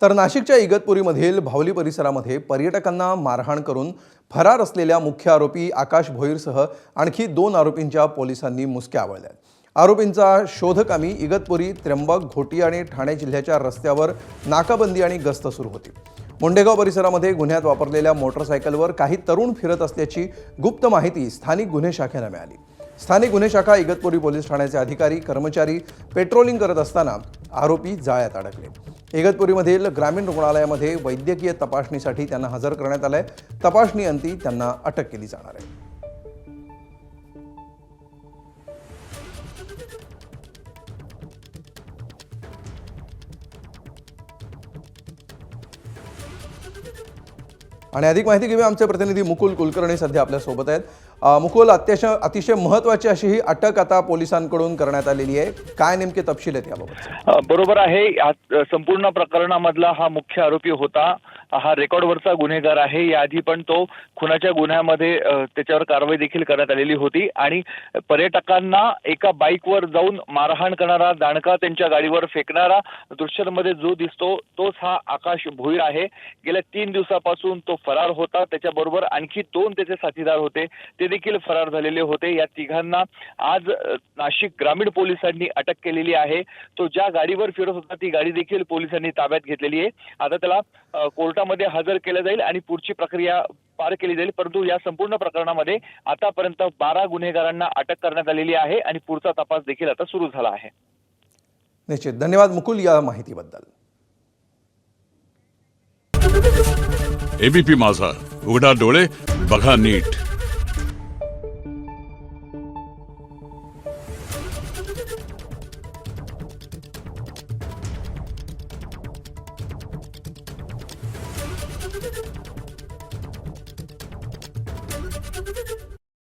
तर नाशिकच्या इगतपुरीमधील भावली परिसरामध्ये पर्यटकांना मारहाण करून फरार असलेल्या मुख्य आरोपी आकाश भोईरसह आणखी 2 आरोपींच्या पोलिसांनी मुसक्या आवळल्या। आरोपींचा शोधकामी इगतपुरी, त्र्यंबक, घोटी आणि ठाणे जिल्ह्याच्या रस्त्यावर नाकाबंदी आणि गस्त सुरू होती। मुंडेगाव परिसरामध्ये गुन्ह्यात वापरलेल्या मोटरसायकलवर काही तरुण फिरत असल्याची गुप्त माहिती स्थानिक गुन्हे शाखेला मिळाली। स्थानिक गुन्हे शाखा इगतपुरी पोलीस ठाण्याचे अधिकारी कर्मचारी पेट्रोलिंग करत असताना आरोपी जाळ्यात अडकले। इगतपुरीमधील ग्रामीण रुग्णालयामध्ये वैद्यकीय तपासणीसाठी त्यांना हजर करण्यात आले। तपासणीअंती त्यांना अटक केली जाणार आहे। आणि अधिक माहिती घेऊया आमचे प्रतिनिधी मुकुल कुलकर्णी सध्या आपल्या सोबत आहेत। मुकुल, अतिशय महत्त्वाची अशी ही अटक आता पोलिसांकडून करण्यात आलेली आहे। काय नेमके तपशील आहेत याबाबत? बरोबर आहे। संपूर्ण प्रकरणामधला हा मुख्य आरोपी होता। हा रेकॉर्डवरचा गुन्हेगार आहे। याआधी पण तो खुनाच्या गुन्ह्यामध्ये त्याच्यावर कारवाई देखील करण्यात आलेली होती आणि पर्यटकांना एका बाईकवर जाऊन मारहाण करणारा, दाणका त्यांच्या गाडीवर फेकणारा दृश्यांमध्ये जो दिसतो तोच हा आकाश भोईर आहे। गेल्या 3 दिवसापासून तो फरार होता। त्याच्याबरोबर आणखी 2 त्याचे साथीदार होते, ते देखील फरार झालेले होते। या तिघांना आज नाशिक ग्रामीण पोलिसांनी अटक केलेली आहे। तो ज्या गाडीवर फिरत होता ती गाडी देखील पोलिसांनी ताब्यात घेतलेली आहे। आता त्याला कोर्टामध्ये हजर केलं जाईल आणि पुढची प्रक्रिया पार केली जाईल। परंतु या संपूर्ण प्रकरणामध्ये आतापर्यंत 12 गुन्हेगारांना अटक करण्यात आलेली आहे आणि पुढचा तपास देखील आता सुरू झाला आहे। निश्चित, धन्यवाद मुकुल या माहितीबद्दल। एबीपी माझा, उघडा डोळे बघा नीट।